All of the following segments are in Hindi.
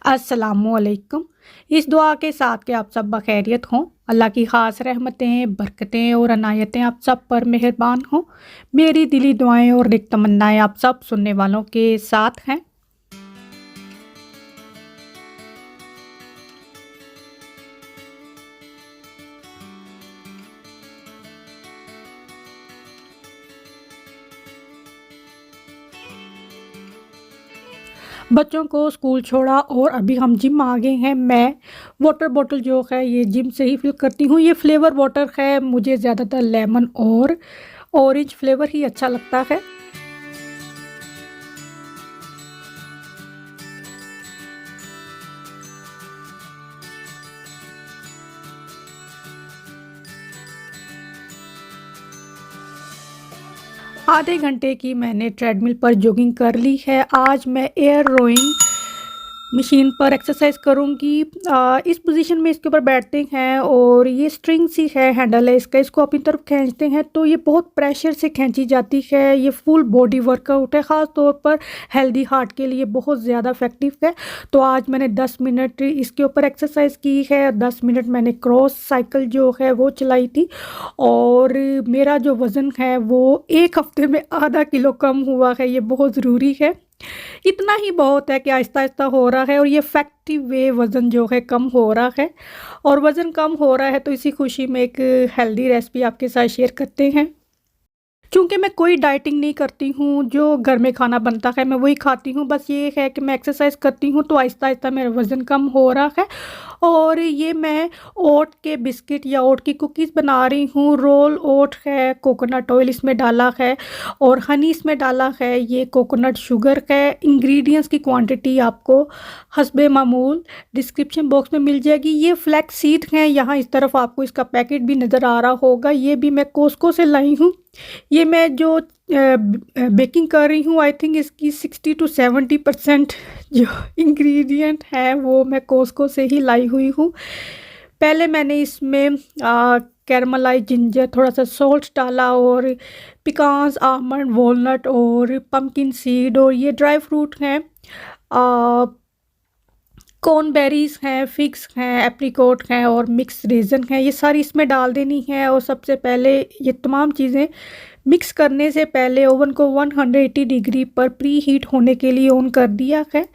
अस्सलामुअलैकुम। इस दुआ के साथ कि आप सब बखैरियत हों, अल्लाह की ख़ास रहमतें, बरकतें और अनायतें आप सब पर मेहरबान हों। मेरी दिली दुआएं और नेक तमन्नाएं आप सब सुनने वालों के साथ हैं। बच्चों को स्कूल छोड़ा और अभी हम जिम आ गए हैं। मैं वाटर बॉटल जो है ये जिम से ही फिल करती हूँ। ये फ्लेवर वाटर है, मुझे ज़्यादातर लेमन और ऑरेंज फ्लेवर ही अच्छा लगता है। आधे घंटे की मैंने ट्रेडमिल पर जॉगिंग कर ली है। आज मैं एयर रोइंग मशीन पर एक्सरसाइज करूँगी। इस पोजीशन में इसके ऊपर बैठते हैं और ये स्ट्रिंग सी है, हैंडल है इसका, इसको अपनी तरफ खींचते हैं तो ये बहुत प्रेशर से खींची जाती है। ये फुल बॉडी वर्कआउट है, ख़ास तौर पर हेल्दी हार्ट के लिए बहुत ज़्यादा इफेक्टिव है। तो आज मैंने 10 मिनट इसके ऊपर एक्सरसाइज की है। 10 मिनट मैंने क्रॉस साइकिल जो है वो चलाई थी और मेरा जो वज़न है वो 1 हफ्ते में आधा किलो कम हुआ है। ये बहुत ज़रूरी है। इतना ही बहुत है कि आहिस्ता आहिस्ता हो रहा है और ये इफेक्टिव वे वज़न जो है कम हो रहा है। और वज़न कम हो रहा है तो इसी खुशी में एक हेल्दी रेसिपी आपके साथ शेयर करते हैं। चूँकि मैं कोई डाइटिंग नहीं करती हूँ, जो घर में खाना बनता है मैं वही खाती हूँ। बस ये है कि मैं एक्सरसाइज करती हूँ तो आहिस्ता आहिस्ता मेरा वज़न कम हो रहा है। और ये मैं ओट के बिस्किट या ओट की कुकीज़ बना रही हूँ। रोल ओट है, कोकोनट ऑयल इसमें डाला है और हनी इसमें डाला है। ये कोकोनट शुगर है। इंग्रेडिएंट्स की क्वांटिटी आपको हस्बे मामूल डिस्क्रिप्शन बॉक्स में मिल जाएगी। ये फ्लैक्स सीड हैं, यहाँ इस तरफ आपको इसका पैकेट भी नज़र आ रहा होगा। ये भी मैं कॉस्को से लाई हूँ। ये मैं जो बेकिंग कर रही हूँ, आई थिंक इसकी 60 to 70% जो इंग्रेडिएंट है वो मैं कॉस्को से ही लाई हुई हूँ। पहले मैंने इसमें कैरमलाइज जिंजर, थोड़ा सा सॉल्ट डाला और पिकान्स, आमंड, वॉलनट और पम्पकिन सीड और ये ड्राई फ्रूट हैं, कॉर्नबेरीज़ हैं, फिग्स हैं, एप्रिकॉट हैं और मिक्स रेज़न हैं। ये सारी इसमें डाल देनी है। और सबसे पहले ये तमाम चीज़ें मिक्स करने से पहले ओवन को 180 डिग्री पर प्री हीट होने के लिए ऑन कर दिया है।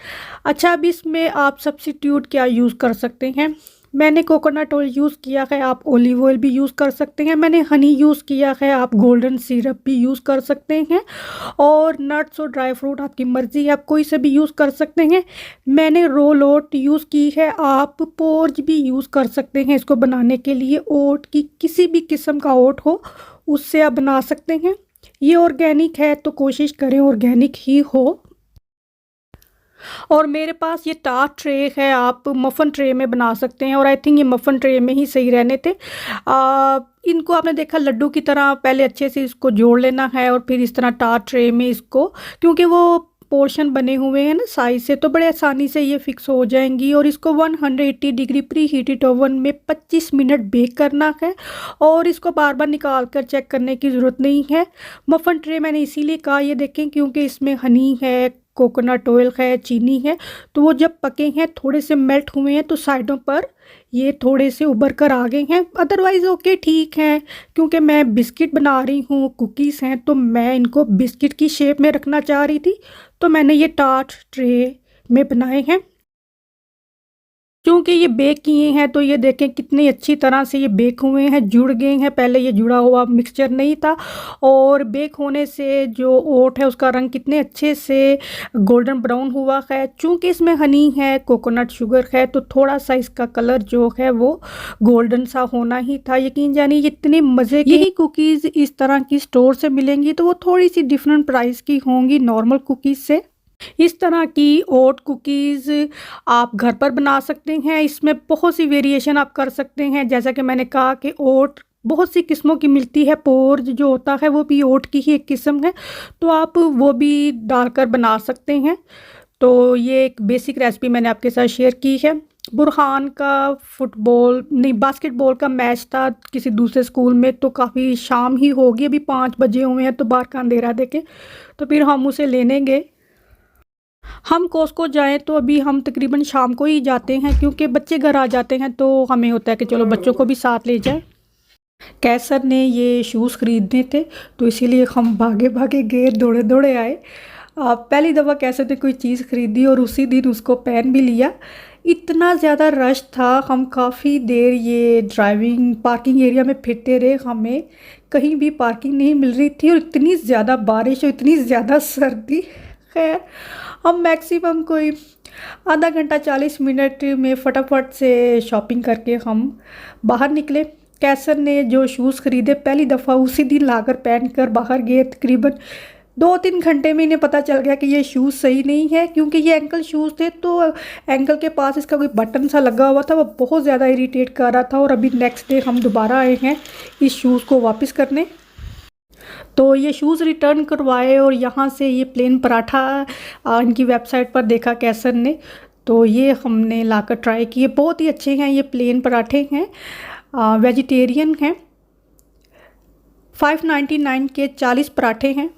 अच्छा, अब इसमें आप सब्स्टिट्यूट क्या यूज़ कर सकते हैं। मैंने कोकोनट ऑयल यूज़ किया है, आप ऑलिव ऑयल भी यूज़ कर सकते हैं। मैंने हनी यूज़ किया है, आप गोल्डन सिरप भी यूज़ कर सकते हैं। और नट्स और ड्राई फ्रूट आपकी मर्ज़ी है, आप कोई से भी यूज़ कर सकते हैं। मैंने रोल ओट यूज़ की है, आप पोर्ज भी यूज़ कर सकते हैं इसको बनाने के लिए। ओट की किसी भी किस्म का ओट हो उससे आप बना सकते हैं। ये ऑर्गेनिक है तो कोशिश करें ऑर्गेनिक ही हो। और मेरे पास ये टार्ट ट्रे है, आप मफ़न ट्रे में बना सकते हैं और आई थिंक ये मफ़न ट्रे में ही सही रहने थे। इनको आपने देखा लड्डू की तरह पहले अच्छे से इसको जोड़ लेना है और फिर इस तरह टार्ट ट्रे में इसको, क्योंकि वो पोर्शन बने हुए हैं ना साइज से, तो बड़े आसानी से ये फिक्स हो जाएंगी। और इसको 180 डिग्री प्री हीटेड ओवन में 25 मिनट बेक करना है और इसको बार बार निकाल कर चेक करने की ज़रूरत नहीं है। मफ़न ट्रे मैंने इसीलिए कहा, ये देखें क्योंकि इसमें हनी है, कोकोनट ऑयल है, चीनी है, तो वो जब पके हैं थोड़े से मेल्ट हुए हैं तो साइडों पर ये थोड़े से उभर कर आ गए हैं। अदरवाइज़ ओके, ठीक है। क्योंकि मैं बिस्किट बना रही हूँ, कुकीज़ हैं, तो मैं इनको बिस्किट की शेप में रखना चाह रही थी तो मैंने ये टार्ट ट्रे में बनाए हैं। क्योंकि ये बेक किए हैं तो ये देखें कितनी अच्छी तरह से ये बेक हुए हैं, जुड़ गए हैं। पहले ये जुड़ा हुआ मिक्सचर नहीं था और बेक होने से जो ओट है उसका रंग कितने अच्छे से गोल्डन ब्राउन हुआ है। चूँकि इसमें हनी है, कोकोनट शुगर है, तो थोड़ा सा इसका कलर जो है वो गोल्डन सा होना ही था। यकीन जानिए इतने मज़े की यही कुकीज़ इस तरह की स्टोर से मिलेंगी तो वो थोड़ी सी डिफरेंट प्राइस की होंगी नॉर्मल कुकीज़ से। इस तरह की ओट कुकीज़ आप घर पर बना सकते हैं। इसमें बहुत सी वेरिएशन आप कर सकते हैं। जैसा कि मैंने कहा कि ओट बहुत सी किस्मों की मिलती है, पोर्ज जो होता है वो भी ओट की ही एक किस्म है, तो आप वो भी डालकर बना सकते हैं। तो ये एक बेसिक रेसिपी मैंने आपके साथ शेयर की है। बुरहान का फुटबॉल नहीं, बास्केटबॉल का मैच था किसी दूसरे स्कूल में, तो काफ़ी शाम ही होगी, अभी 5 बजे हुए हैं तो बाहर का अंधेरा देखे, तो फिर हम उसे लेने गए। हम कॉस्को जाएँ तो अभी हम तकरीबन शाम को ही जाते हैं, क्योंकि बच्चे घर आ जाते हैं तो हमें होता है कि चलो बच्चों को भी साथ ले जाएँ। कैसर ने ये शूज़ ख़रीदने थे तो इसीलिए हम भागे-भागे गए, दौड़े-दौड़े आए। पहली दफ़ा कैसर ने कोई चीज़ ख़रीदी और उसी दिन उसको पहन भी लिया। इतना ज़्यादा रश था, हम काफ़ी देर ये ड्राइविंग पार्किंग एरिया में फिरते रहे, हमें कहीं भी पार्किंग नहीं मिल रही थी और इतनी ज़्यादा बारिश और इतनी ज़्यादा सर्दी। खैर हम मैक्सिमम कोई आधा घंटा 40 मिनट में फटाफट से शॉपिंग करके हम बाहर निकले। कैसर ने जो शूज़ ख़रीदे पहली दफ़ा उसी दिन लाकर पहनकर बाहर गए। तकरीबन 2-3 घंटे में इन्हें पता चल गया कि ये शूज़ सही नहीं है, क्योंकि ये एंकल शूज़ थे तो एंकल के पास इसका कोई बटन सा लगा हुआ था, वो बहुत ज़्यादा इरिटेट कर रहा था। और अभी नेक्स्ट डे हम दोबारा आए हैं इस शूज़ को वापस करने। तो ये शूज़ रिटर्न करवाए और यहाँ से ये प्लेन पराठा इनकी वेबसाइट पर देखा कैसर ने, तो ये हमने लाकर ट्राई किए। बहुत ही अच्छे हैं ये प्लेन पराठे हैं, वेजिटेरियन हैं। 599 के 40 पराठे हैं।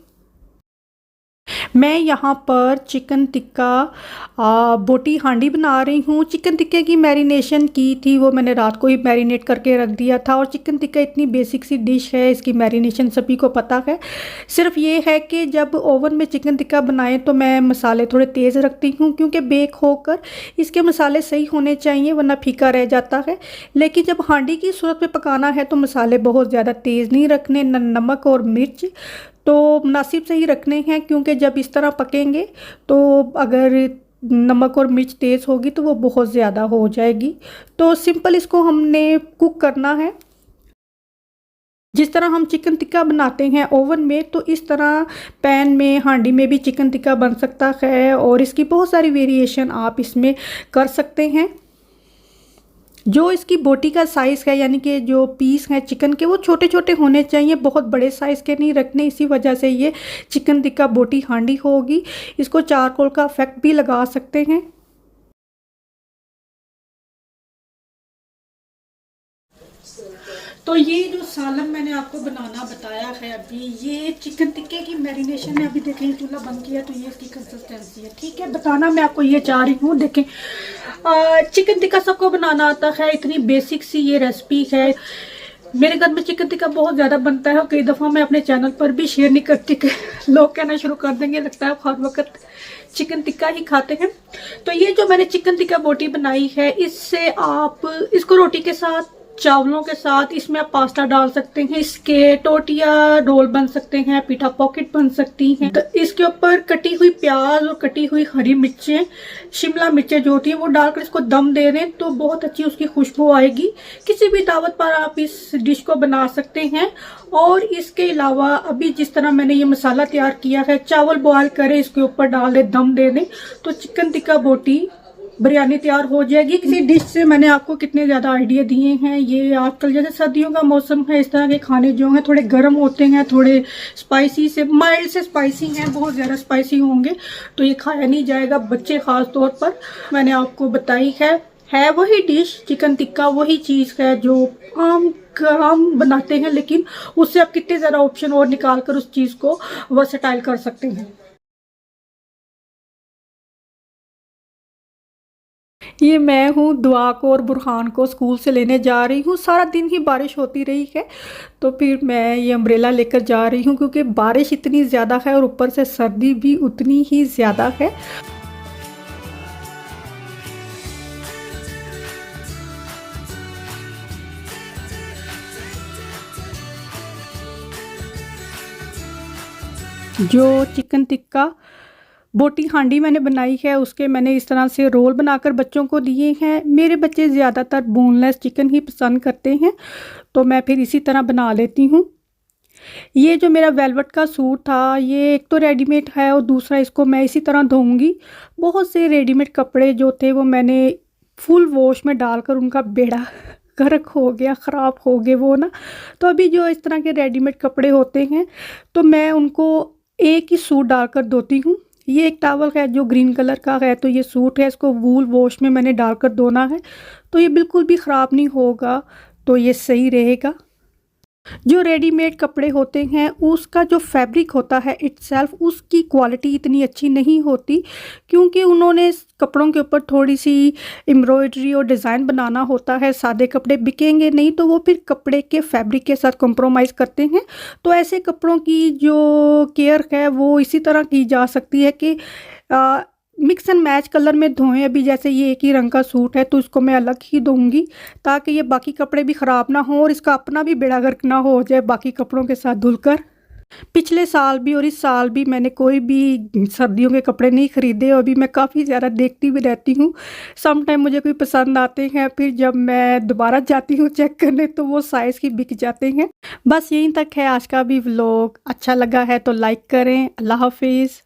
मैं यहाँ पर चिकन टिक्का बोटी हांडी बना रही हूँ। चिकन टिक्के की मैरिनेशन की थी, वो मैंने रात को ही मैरिनेट करके रख दिया था। और चिकन टिक्का इतनी बेसिक सी डिश है, इसकी मैरिनेशन सभी को पता है। सिर्फ ये है कि जब ओवन में चिकन टिक्का बनाएं तो मैं मसाले थोड़े तेज़ रखती हूँ, क्योंकि बेक होकर इसके मसाले सही होने चाहिए, वरना फीका रह जाता है। लेकिन जब हांडी की सूरत में पकाना है तो मसाले बहुत ज़्यादा तेज़ नहीं रखने, नमक और मिर्च तो मुनासिब से ही रखने हैं, क्योंकि जब इस तरह पकेंगे तो अगर नमक और मिर्च तेज़ होगी तो वो बहुत ज़्यादा हो जाएगी। तो सिंपल इसको हमने कुक करना है, जिस तरह हम चिकन टिक्का बनाते हैं ओवन में, तो इस तरह पैन में हांडी में भी चिकन टिक्का बन सकता है। और इसकी बहुत सारी वेरिएशन आप इसमें कर सकते हैं। जो इसकी बोटी का साइज़ है, यानी कि जो पीस हैं चिकन के, वो छोटे छोटे होने चाहिए, बहुत बड़े साइज़ के नहीं रखने। इसी वजह से ये चिकन टिक्का बोटी हांडी होगी। इसको चारकोल का इफेक्ट भी लगा सकते हैं। तो ये जो सालन मैंने आपको बनाना बताया है अभी, ये चिकन टिक्के की मैरिनेशन है। अभी देखें चूल्हा बंद किया तो ये इसकी कंसिस्टेंसी है। ठीक है, बताना मैं आपको ये चाह रही हूँ। देखें चिकन टिक्का सबको बनाना आता है, इतनी बेसिक सी ये रेसिपी है। मेरे घर में चिकन टिक्का बहुत ज़्यादा बनता है और कई दफ़ा मैं अपने चैनल पर भी शेयर नहीं करती कि लोग कहना शुरू कर देंगे लगता है हर वक्त चिकन टिक्का ही खाते हैं। तो ये जो मैंने चिकन टिक्का बोटी बनाई है, इससे आप इसको रोटी के साथ, चावलों के साथ, इसमें आप पास्ता डाल सकते हैं, इसके टोटिया रोल बन सकते हैं, पीठा पॉकेट बन सकती हैं। तो इसके ऊपर कटी हुई प्याज और कटी हुई हरी मिर्चें, शिमला मिर्चें जो होती है वो डालकर इसको दम दे दें तो बहुत अच्छी उसकी खुशबू आएगी। किसी भी दावत पर आप इस डिश को बना सकते हैं। और इसके अलावा अभी जिस तरह मैंने ये मसाला तैयार किया है, चावल बॉयल करें, इसके ऊपर डाल दें, दम दे दें तो चिकन टिक्का बोटी बिरयानी तैयार हो जाएगी। किसी डिश से मैंने आपको कितने ज़्यादा आइडिया दिए हैं। ये आजकल जैसे सर्दियों का मौसम है, इस तरह के खाने जो हैं थोड़े गर्म होते हैं, थोड़े स्पाइसी से, माइल्ड से स्पाइसी हैं, बहुत ज़्यादा स्पाइसी होंगे तो ये खाया नहीं जाएगा, बच्चे ख़ास तौर पर। मैंने आपको बताई है वही डिश चिकन टिक्का, वही चीज़ है जो आम बनाते हैं, लेकिन उससे आप कितने ज़्यादा ऑप्शन और निकाल कर उस चीज़ को वर्सेटाइल कर सकते हैं। ये मैं हूँ, दुआ को और बुरहान को स्कूल से लेने जा रही हूँ। सारा दिन ही बारिश होती रही है तो फिर मैं ये अम्ब्रेला लेकर जा रही हूँ, क्योंकि बारिश इतनी ज़्यादा है और ऊपर से सर्दी भी उतनी ही ज़्यादा है। जो चिकन टिक्का बोटी हांडी मैंने बनाई है, उसके मैंने इस तरह से रोल बनाकर बच्चों को दिए हैं। मेरे बच्चे ज़्यादातर बोनलेस चिकन ही पसंद करते हैं तो मैं फिर इसी तरह बना लेती हूँ। ये जो मेरा वेलवेट का सूट था, ये एक तो रेडीमेड है और दूसरा इसको मैं इसी तरह धोऊंगी। बहुत से रेडीमेड कपड़े जो थे वो मैंने फुल वॉश में डालकर उनका बेड़ा गर्क हो गया, ख़राब हो गए वो ना। तो अभी जो इस तरह के रेडीमेड कपड़े होते हैं तो मैं उनको एक ही सूट डालकर धोती हूँ। ये एक टॉवल है जो ग्रीन कलर का है, तो ये सूट है, इसको वूल वॉश में मैंने डालकर धोना है तो ये बिल्कुल भी ख़राब नहीं होगा, तो ये सही रहेगा। जो रेडीमेड कपड़े होते हैं उसका जो फैब्रिक होता है इटसेल्फ उसकी क्वालिटी इतनी अच्छी नहीं होती, क्योंकि उन्होंने कपड़ों के ऊपर थोड़ी सी एम्ब्रॉयडरी और डिज़ाइन बनाना होता है। सादे कपड़े बिकेंगे नहीं तो वो फिर कपड़े के फैब्रिक के साथ कॉम्प्रोमाइज़ करते हैं। तो ऐसे कपड़ों की जो केयर है वो इसी तरह की जा सकती है कि मिक्स एंड मैच कलर में धोएं। अभी जैसे ये एक ही रंग का सूट है तो इसको मैं अलग ही दूंगी, ताकि ये बाकी कपड़े भी ख़राब ना हो और इसका अपना भी बेड़ा गर्क ना हो जाए बाकी कपड़ों के साथ धुलकर। पिछले साल भी और इस साल भी मैंने कोई भी सर्दियों के कपड़े नहीं खरीदे और अभी मैं काफ़ी ज़्यादा देखती भी रहती हूँ। सम टाइम मुझे कोई पसंद आते हैं, फिर जब मैं दोबारा जाती हूँ चेक करने तो वो साइज़ ही बिक जाते हैं। बस यहीं तक है आज का भी व्लॉग। अच्छा लगा है तो लाइक करें। अल्लाह हाफिज़।